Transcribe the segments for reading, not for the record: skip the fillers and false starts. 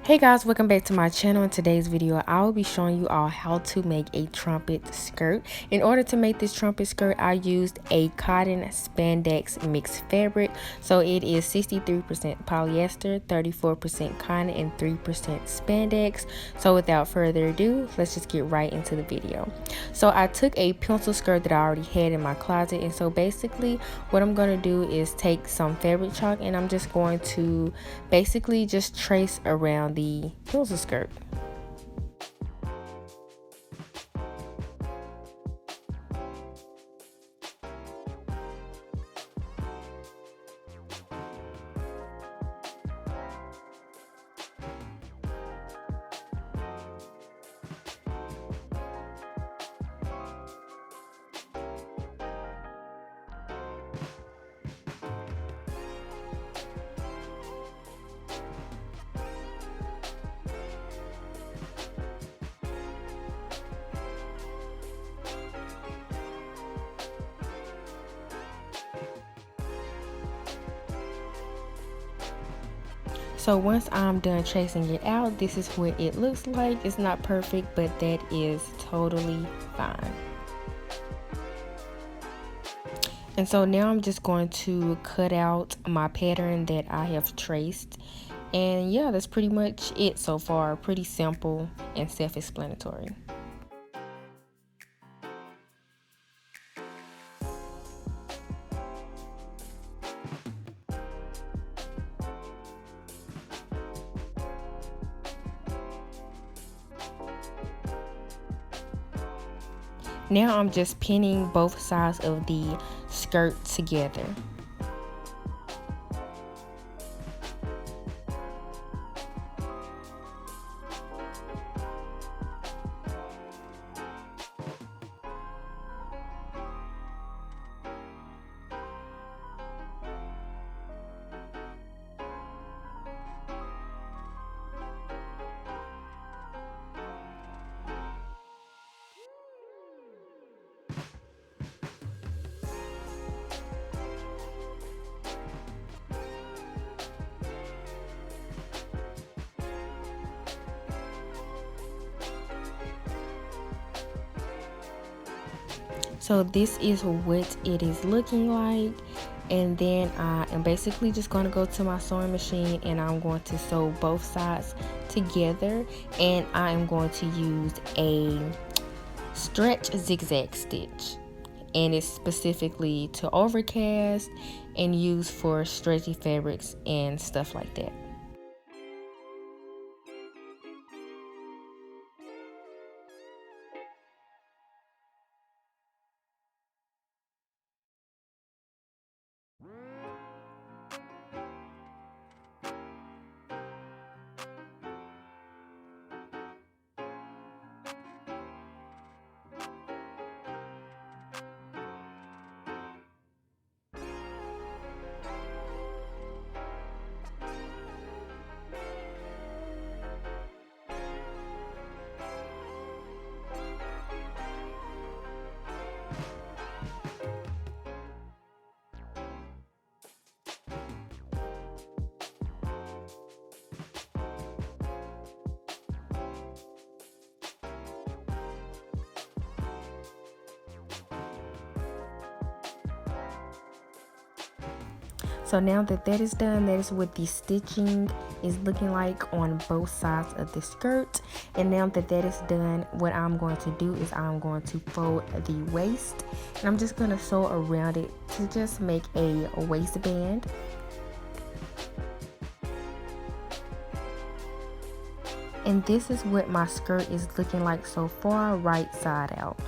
Hey guys, welcome back to my channel. In today's video I will be showing you all how to make a trumpet skirt. In order to make this trumpet skirt, I used a cotton spandex mixed fabric. So it is 63% polyester, 34% cotton, and 3% spandex. So without further ado, let's just get right into the video. So I took a pencil skirt that I already had in my closet, and so basically what I'm going to do is take some fabric chalk and I'm just going to basically just trace around the pencil skirt. So once I'm done tracing it out, this is what it looks like. It's not perfect, but that is totally fine. And so now I'm just going to cut out my pattern that I have traced. And yeah, that's pretty much it so far. Pretty simple and self-explanatory. Now I'm just pinning both sides of the skirt together. So this is what it is looking like, and then I am basically just going to go to my sewing machine and I'm going to sew both sides together, and I am going to use a stretch zigzag stitch, and it's specifically to overcast and use for stretchy fabrics and stuff like that. So now that that is done, that is what the stitching is looking like on both sides of the skirt. And now that that is done, what I'm going to do is I'm going to fold the waist, and I'm just going to sew around it to just make a waistband. And this is what my skirt is looking like so far, right side out.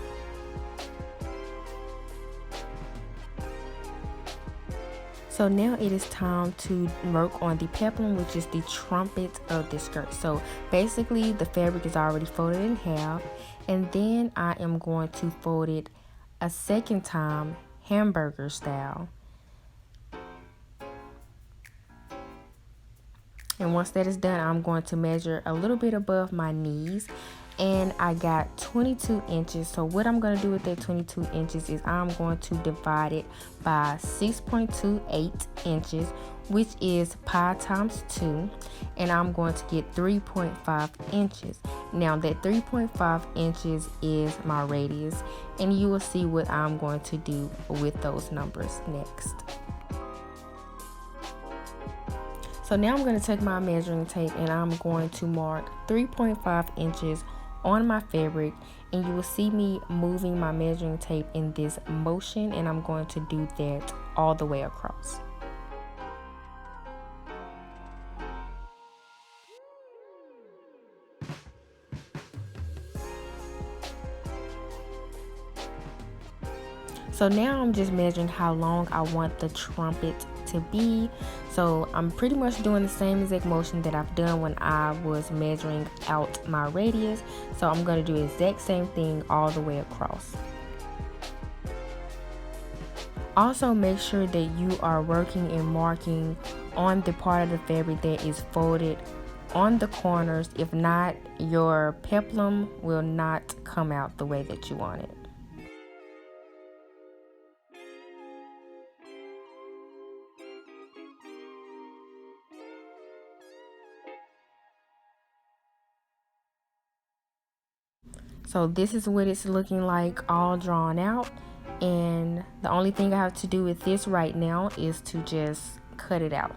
So now it is time to work on the peplum, which is the trumpet of the skirt. So basically the fabric is already folded in half, and then I am going to fold it a second time, hamburger style. And once that is done, I'm going to measure a little bit above my knees, and I got 22 inches. So what I'm going to do with that 22 inches is I'm going to divide it by 6.28 inches, which is pi times 2, and I'm going to get 3.5 inches. Now that 3.5 inches is my radius, and you will see what I'm going to do with those numbers next. So now I'm going to take my measuring tape and I'm going to mark 3.5 inches on my fabric, and you will see me moving my measuring tape in this motion, and I'm going to do that all the way across. So now I'm just measuring how long I want the trumpet to be. So I'm pretty much doing the same exact motion that I've done when I was measuring out my radius. So I'm going to do the exact same thing all the way across. Also, make sure that you are working and marking on the part of the fabric that is folded on the corners. If not, your peplum will not come out the way that you want it. So this is what it's looking like all drawn out, and the only thing I have to do with this right now is to just cut it out.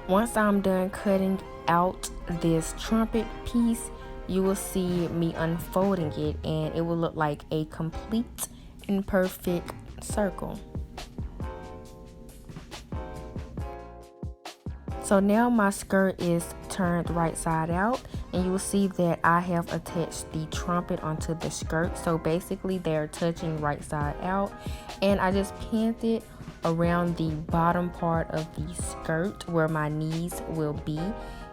Once I'm done cutting out this trumpet piece, you will see me unfolding it, and it will look like a complete and perfect circle. So now my skirt is turned right side out, and you will see that I have attached the trumpet onto the skirt. So basically they're touching right side out, and I just pinned it around the bottom part of the skirt where my knees will be,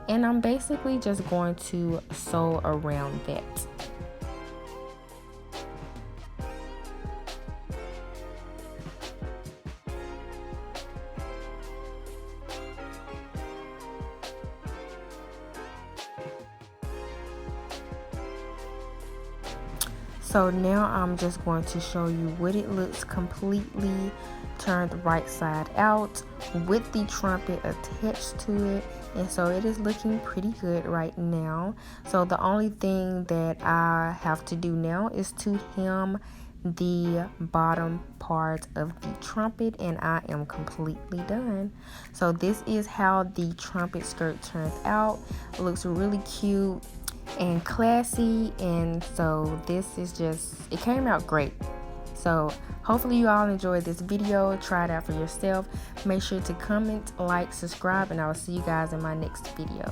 and I'm basically just going to sew around that. So now I'm just going to show you what it looks completely turned right side out with the trumpet attached to it, and so it is looking pretty good right now. So the only thing that I have to do now is to hem the bottom part of the trumpet, and I am completely done. So this is how the trumpet skirt turns out. It looks really cute and classy, and so this is just, it came out great. So hopefully you all enjoyed this video. Try it out for yourself. Make sure to comment, like, subscribe, and I will see you guys in my next video.